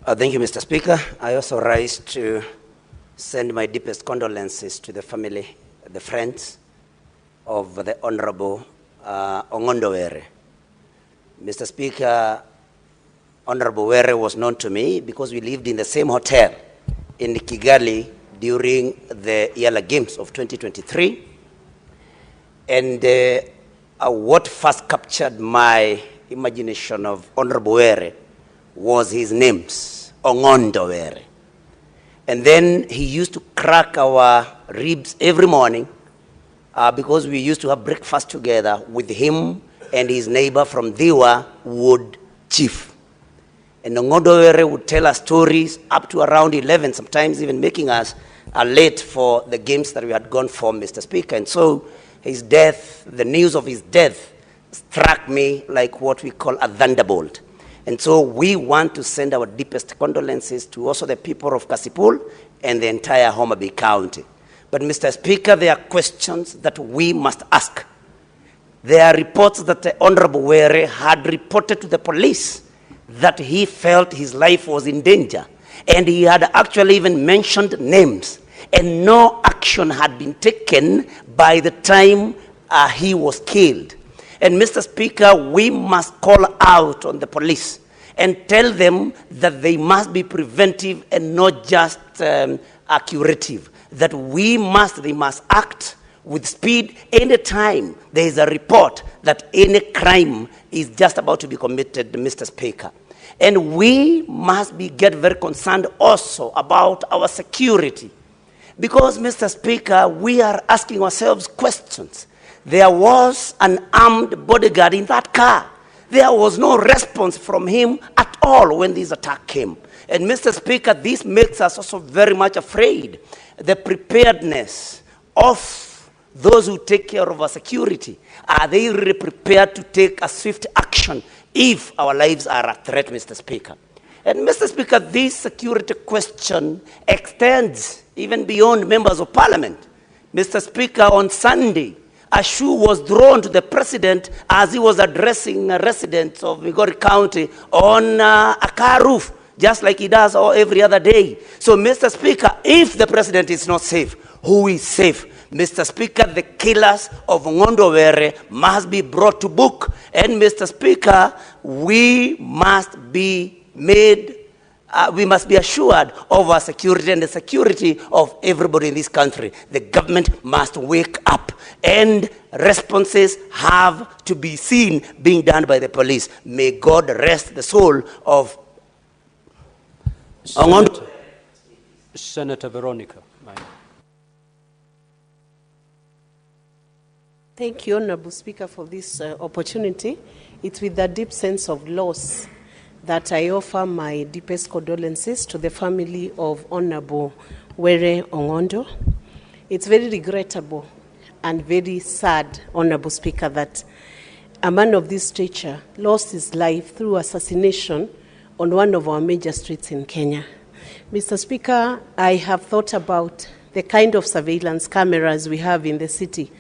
Thank you, Mr. Speaker. I also rise to send my deepest condolences to the family, the friends of the Honorable Ongondòs. Mr. Speaker, Honorable Were was known to me because we lived in the same hotel in Kigali during the Yala Games of 2023. And what first captured my imagination of Honorable Were was his names, Ongondòs. And then he used to crack our ribs every morning because we used to have breakfast together with him and his neighbor from Diwa Wood Chief. And Ongondòs would tell us stories up to around 11, sometimes even making us late for the games that we had gone for, Mr. Speaker. And so his death, the news of his death, struck me like what we call a thunderbolt. And so we want to send our deepest condolences to also the people of Kasipul and the entire Homa Bay County. But Mr. Speaker, there are questions that we must ask. There are reports that the Honorable Were had reported to the police that he felt his life was in danger. And he had actually even mentioned names. And no action had been taken by the time he was killed. And Mr. Speaker, we must call out on the police and tell them that they must be preventive and not just curative. That they must act with speed anytime there is a report that any crime is just about to be committed, Mr. Speaker. And we must get very concerned also about our security. Because, Mr. Speaker, we are asking ourselves questions. There was an armed bodyguard in that car. There was no response from him at all when this attack came. And Mr. Speaker, this makes us also very much afraid. The preparedness of those who take care of our security, are they really prepared to take a swift action if our lives are at threat, Mr. Speaker? And Mr. Speaker, this security question extends even beyond members of parliament. Mr. Speaker, on Sunday, a shoe was thrown to the president as he was addressing residents of Migori County on a car roof, just like he does every other day. So, Mr. Speaker, if the president is not safe, who is safe? Mr. Speaker, the killers of Ongondòs must be brought to book. And Mr. Speaker, we must be assured of our security and the security of everybody in this country. The government must wake up, and responses have to be seen being done by the police. May God rest the soul of Senator Veronica. Thank you, Honorable Speaker, for this opportunity. It's with a deep sense of loss that I offer my deepest condolences to the family of Honorable Were Ongondòs. It's very regrettable and very sad, Honorable Speaker, that a man of this stature lost his life through assassination on one of our major streets in Kenya. Mr. Speaker, I have thought about the kind of surveillance cameras we have in the city,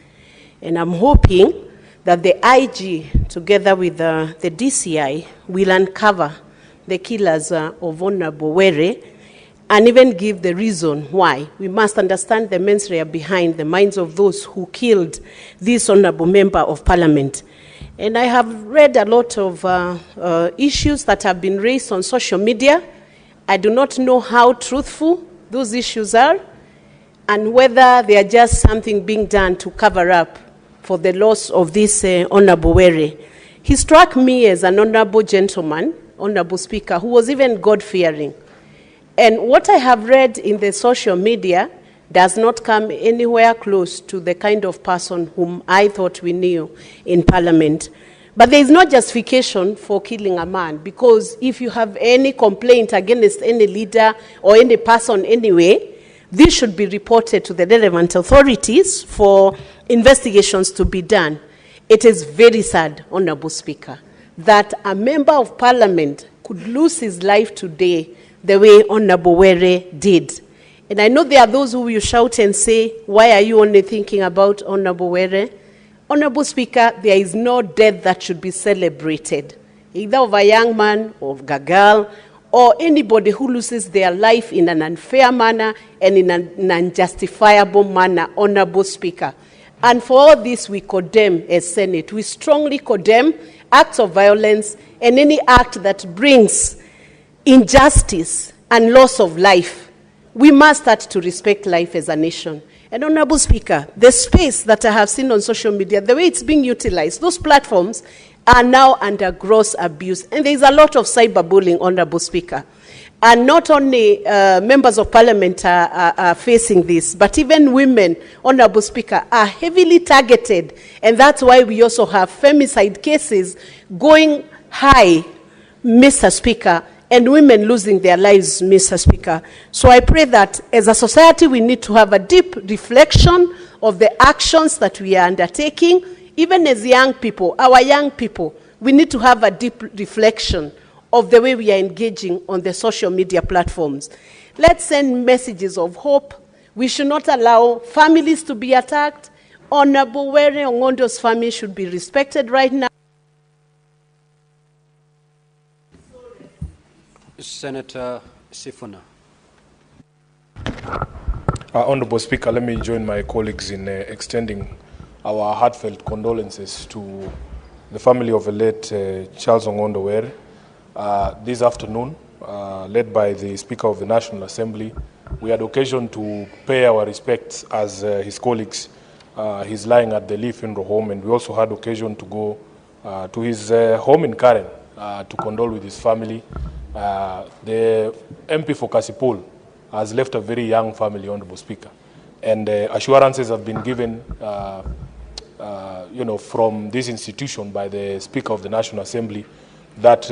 and I'm hoping that the IG, together with the DCI, will uncover the killers of Honorable Were and even give the reason why. We must understand the mens rea behind the minds of those who killed this Honorable Member of Parliament. And I have read a lot of issues that have been raised on social media. I do not know how truthful those issues are and whether they are just something being done to cover up for the loss of this Honorable Were. He struck me as an honorable gentleman, Honorable Speaker, who was even God-fearing. And what I have read in the social media does not come anywhere close to the kind of person whom I thought we knew in Parliament. But there is no justification for killing a man, because if you have any complaint against any leader or any person anyway, this should be reported to the relevant authorities for investigations to be done. It is very sad, Honorable Speaker, that a member of Parliament could lose his life today the way Honorable Were did. And I know there are those who will shout and say, why are you only thinking about Honorable Were? Honorable Speaker, there is no death that should be celebrated, either of a young man or of a girl or anybody who loses their life in an unfair manner and in an unjustifiable manner, Honorable Speaker. And for all this, we condemn as Senate. We strongly condemn acts of violence and any act that brings injustice and loss of life. We must start to respect life as a nation. And Honorable Speaker, the space that I have seen on social media, the way it's being utilized, those platforms are now under gross abuse. And there's a lot of cyberbullying, Honorable Speaker. And not only members of parliament are facing this, but even women, Honorable Speaker, are heavily targeted. And that's why we also have femicide cases going high, Mr. Speaker, and women losing their lives, Mr. Speaker. So I pray that as a society, we need to have a deep reflection of the actions that we are undertaking. Even as young people, our young people, we need to have a deep reflection of the way we are engaging on the social media platforms. Let's send messages of hope. We should not allow families to be attacked. Honorable Ongondòs family should be respected right now. Senator Sifuna. Honorable Speaker, let me join my colleagues in extending our heartfelt condolences to the family of the late Charles Ongondòs. This afternoon, led by the Speaker of the National Assembly, we had occasion to pay our respects as his colleagues. He's lying at the Lee Funeral Home, and we also had occasion to go to his home in Karen to condole with his family. The MP for Kasipul has left a very young family, Honorable Speaker, and assurances have been given from this institution by the Speaker of the National Assembly that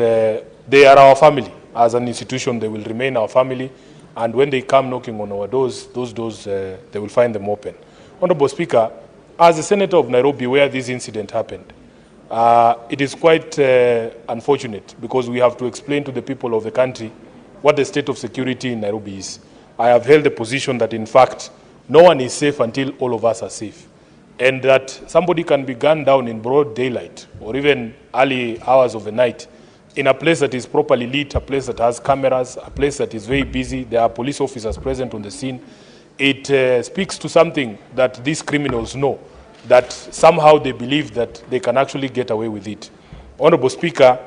they are our family. As an institution, they will remain our family, and when they come knocking on our doors, those doors, they will find them open. Honorable Speaker, as a senator of Nairobi, where this incident happened, it is quite unfortunate because we have to explain to the people of the country what the state of security in Nairobi is. I have held the position that, in fact, no one is safe until all of us are safe, and that somebody can be gunned down in broad daylight or even early hours of the night in a place that is properly lit, a place that has cameras, a place that is very busy. There are police officers present on the scene. It speaks to something that these criminals know, that somehow they believe that they can actually get away with it. Honorable Speaker,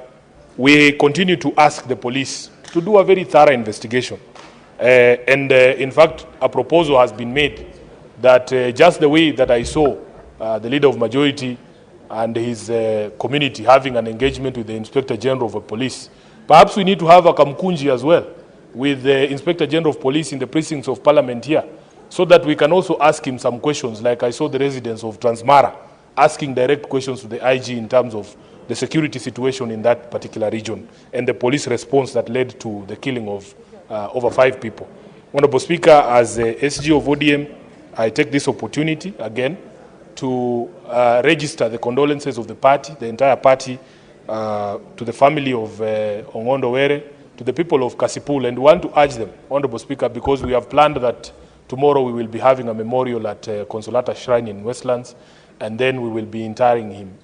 we continue to ask the police to do a very thorough investigation. In fact, a proposal has been made that just the way that I saw the Leader of Majority and his community having an engagement with the Inspector General of Police, perhaps we need to have a kamkunji as well with the Inspector General of Police in the precincts of Parliament here, so that we can also ask him some questions, like I saw the residents of Transmara asking direct questions to the IG in terms of the security situation in that particular region and the police response that led to the killing of over 5 people. Honorable Speaker, as SG of ODM, I take this opportunity again to register the condolences of the party, the entire party, to the family of Ongondòs, to the people of Kasipul, and want to urge them, Honorable Speaker, because we have planned that tomorrow we will be having a memorial at Consolata Shrine in Westlands, and then we will be interring him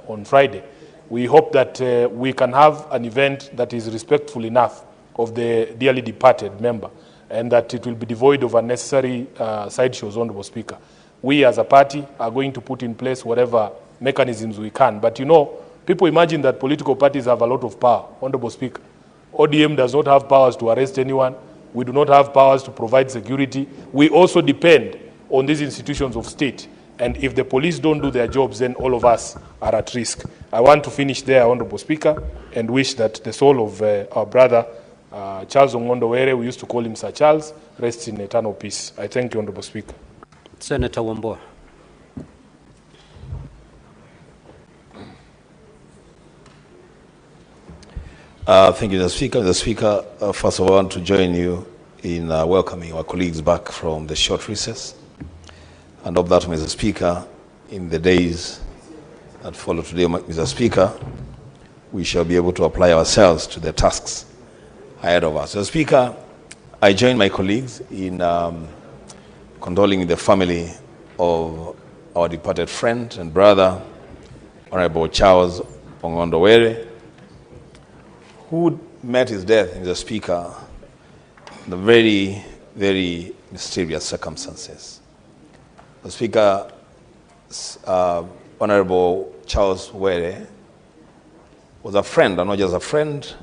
on Friday. We hope that we can have an event that is respectful enough of the dearly departed member, and that it will be devoid of unnecessary sideshows, Honorable Speaker. We as a party are going to put in place whatever mechanisms we can. But you know, people imagine that political parties have a lot of power, Honorable Speaker. ODM does not have powers to arrest anyone. We do not have powers to provide security. We also depend on these institutions of state. And if the police don't do their jobs, then all of us are at risk. I want to finish there, Honorable Speaker, and wish that the soul of our brother, Charles Ongondòs, we used to call him Sir Charles, rests in eternal peace. I thank you, Honorable Speaker. Senator Wambua. Thank you, the Speaker. The Speaker, first of all, I want to join you in welcoming our colleagues back from the short recess. And hope that, Mr. Speaker, in the days that follow today, Mr. Speaker, we shall be able to apply ourselves to the tasks ahead of us. Mr. Speaker, I join my colleagues in condoling the family of our departed friend and brother, Honorable Charles Ongondòs, who met his death, Mr. Speaker, in very, very mysterious circumstances. The Speaker, Honorable Charles Were, was a friend, and not just a friend,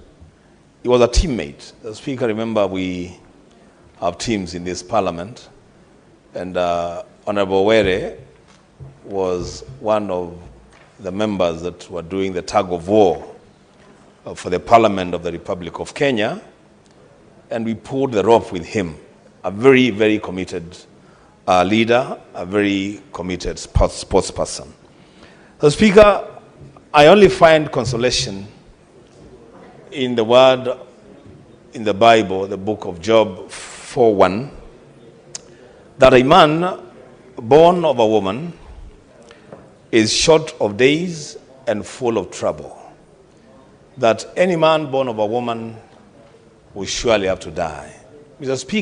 he was a teammate. The Speaker, remember, we have teams in this parliament, and Honorable Were was one of the members that were doing the tug of war for the Parliament of the Republic of Kenya, and we pulled the rope with him. A very, very committed leader, a very committed sports person. So, Speaker, I only find consolation in the word in the Bible, the book of Job 4:1, that a man born of a woman is short of days and full of trouble. That any man born of a woman will surely have to die. Mr. Speaker,